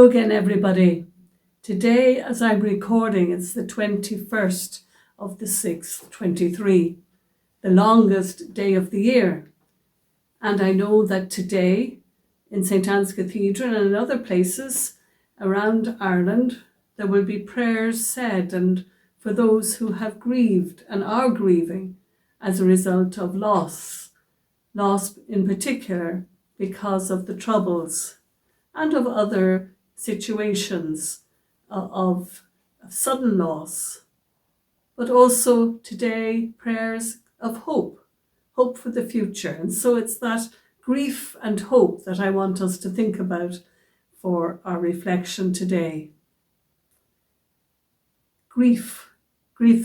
Hello again, everybody. Today, as I'm recording, it's the 21st of the 6th, 23, the longest day of the year. And I know that today, in St. Anne's Cathedral and in other places around Ireland, there will be prayers said, and for those who have grieved and are grieving as a result of loss in particular because of the Troubles and of other situations of sudden loss. But also today, prayers of hope for the future. And so it's that grief and hope that I want us to think about for our reflection today. Grief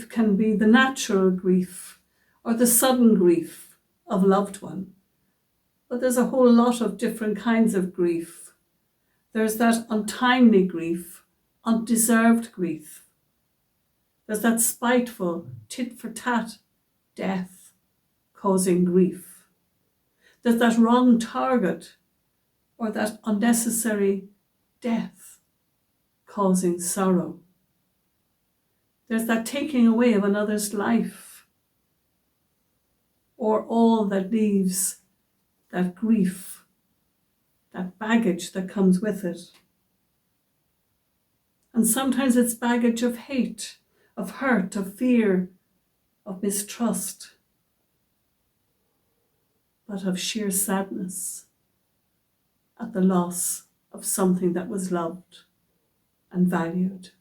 can be the natural grief or the sudden grief of a loved one. But there's a whole lot of different kinds of grief. There's that untimely grief, undeserved grief. There's that spiteful, tit-for-tat death causing grief. There's that wrong target or that unnecessary death causing sorrow. There's that taking away of another's life, or all that leaves that grief, that baggage that comes with it. And sometimes it's baggage of hate, of hurt, of fear, of mistrust, but of sheer sadness at the loss of something that was loved and valued.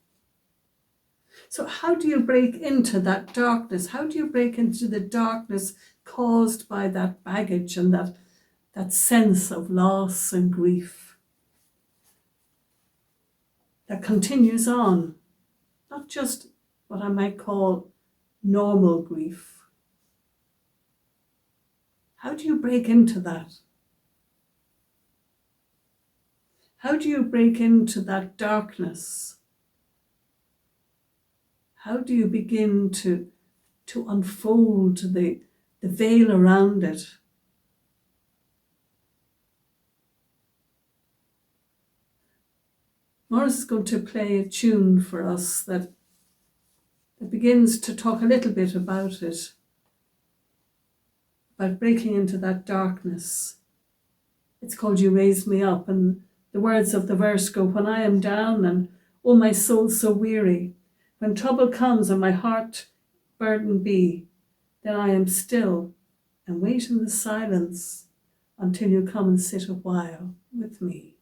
So how do you break into that darkness? How do you break into the darkness caused by that baggage and that sense of loss and grief that continues on? Not just what I might call normal grief. How do you break into that? How do you break into that darkness? How do you begin to unfold the veil around it? Morris is going to play a tune for us that begins to talk a little bit about it, about breaking into that darkness. It's called You Raise Me Up, and the words of the verse go, when I am down and oh my soul so weary, when trouble comes and my heart burdened be, then I am still and wait in the silence until you come and sit a while with me.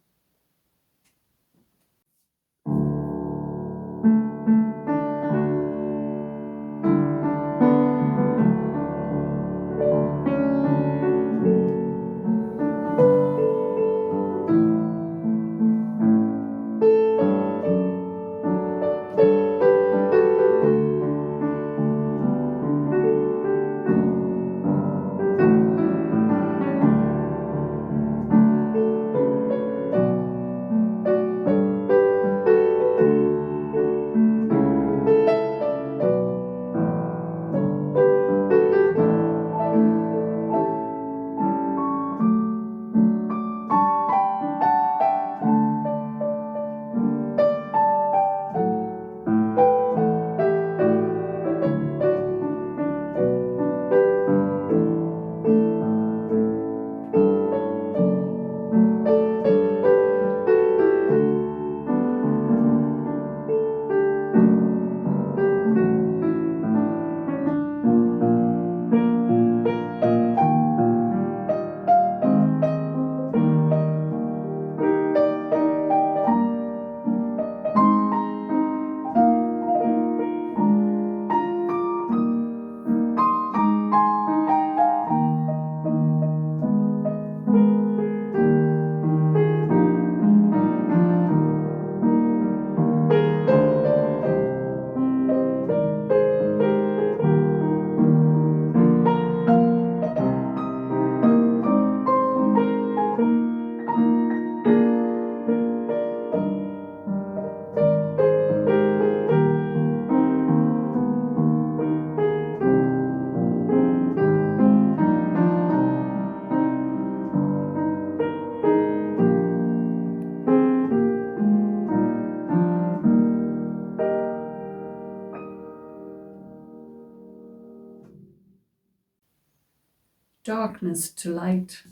darkness to light.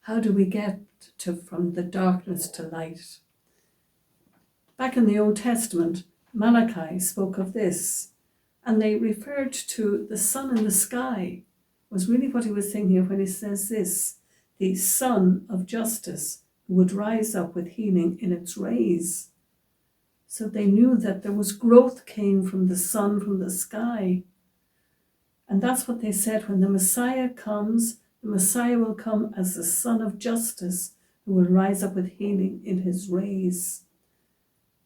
How do we get from the darkness to light? Back in the Old Testament, Malachi spoke of this, and they referred to the sun in the sky, was really what he was saying here when he says this, the sun of justice would rise up with healing in its rays. So they knew that there was growth came from the sun, from the sky. And that's what they said, when the Messiah comes, the Messiah will come as the Son of Justice, who will rise up with healing in his rays.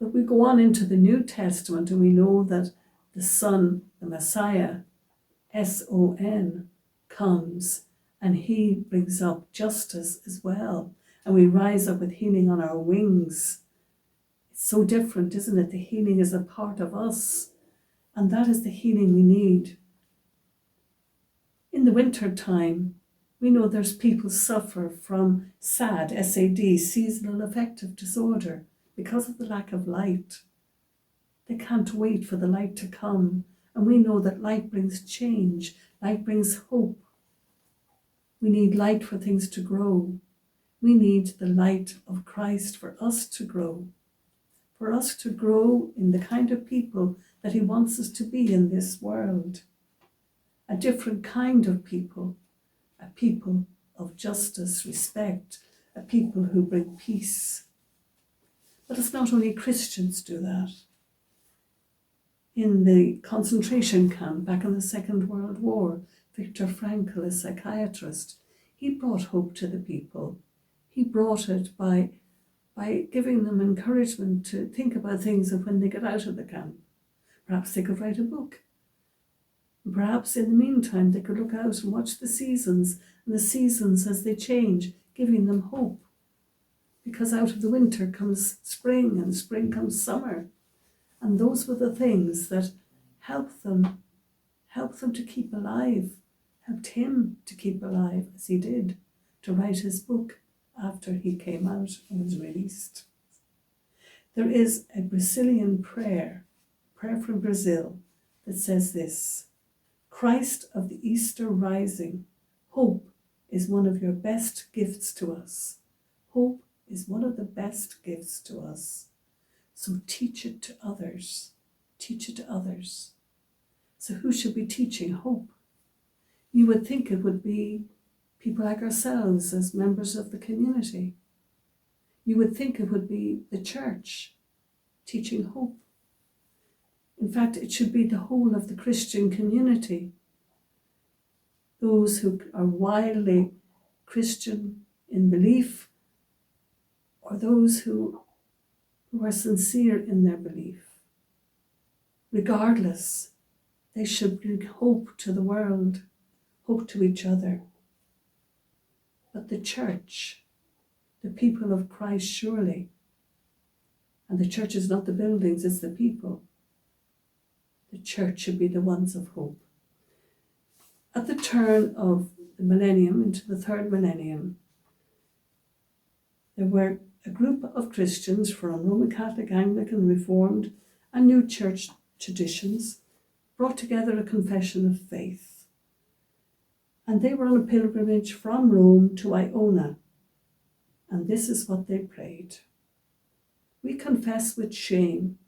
But we go on into the New Testament and we know that the Son, the Messiah, S-O-N, comes and he brings up justice as well. And we rise up with healing on our wings. It's so different, isn't it? The healing is a part of us. And that is the healing we need. In the winter time, we know there's people suffer from SAD, S-A-D, seasonal affective disorder, because of the lack of light. They can't wait for the light to come. And we know that light brings change. Light brings hope. We need light for things to grow. We need the light of Christ for us to grow. For us to grow in the kind of people that he wants us to be in this world. A different kind of people. A people of justice, respect. A people who bring peace. But it's not only Christians do that. In the concentration camp back in the Second World War, Viktor Frankl, a psychiatrist, he brought hope to the people. He brought it by giving them encouragement to think about things of when they get out of the camp. Perhaps they could write a book. Perhaps in the meantime they could look out and watch the seasons, and the seasons as they change, giving them hope. Because out of the winter comes spring, and spring comes summer. And those were the things that helped them to keep alive, helped him to keep alive as he did, to write his book after he came out and was released. There is a Brazilian prayer from Brazil, that says this: Christ of the Easter rising, hope is one of your best gifts to us. Hope is one of the best gifts to us. So teach it to others. Teach it to others. So who should be teaching hope? You would think it would be people like ourselves as members of the community. You would think it would be the church teaching hope. In fact, it should be the whole of the Christian community. Those who are wildly Christian in belief, or those who are sincere in their belief. Regardless, they should bring hope to the world, hope to each other. But the church, the people of Christ surely, and the church is not the buildings, it's the people. The church should be the ones of hope. At the turn of the millennium into the third millennium, there were a group of Christians from Roman Catholic, Anglican, Reformed, and New Church traditions brought together a confession of faith. And they were on a pilgrimage from Rome to Iona. And this is what they prayed. We confess with shame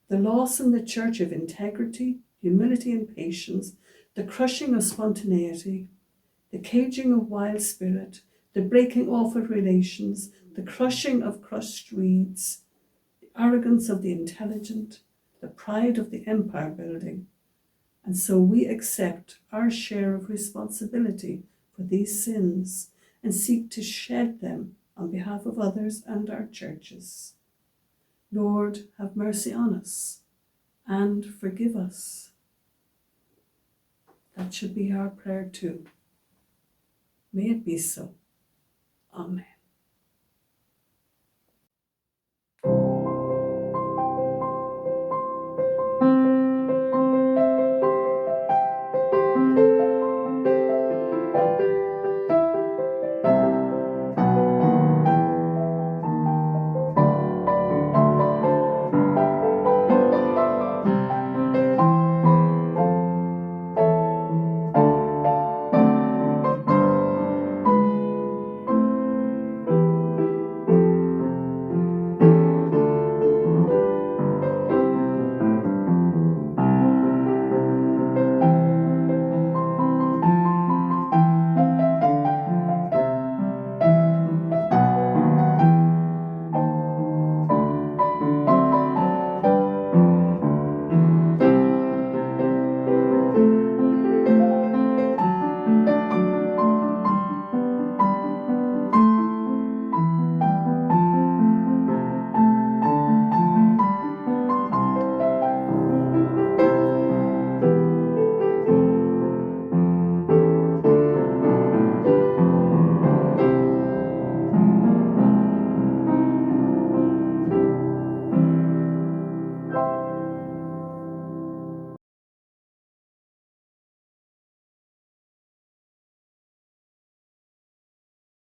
the loss in the church of integrity, humility and patience, the crushing of spontaneity, the caging of wild spirit, the breaking off of relations, the crushing of crushed reeds, the arrogance of the intelligent, the pride of the empire building. And so we accept our share of responsibility for these sins and seek to shed them on behalf of others and our churches. Lord, have mercy on us and forgive us. That should be our prayer too. May it be so. Amen.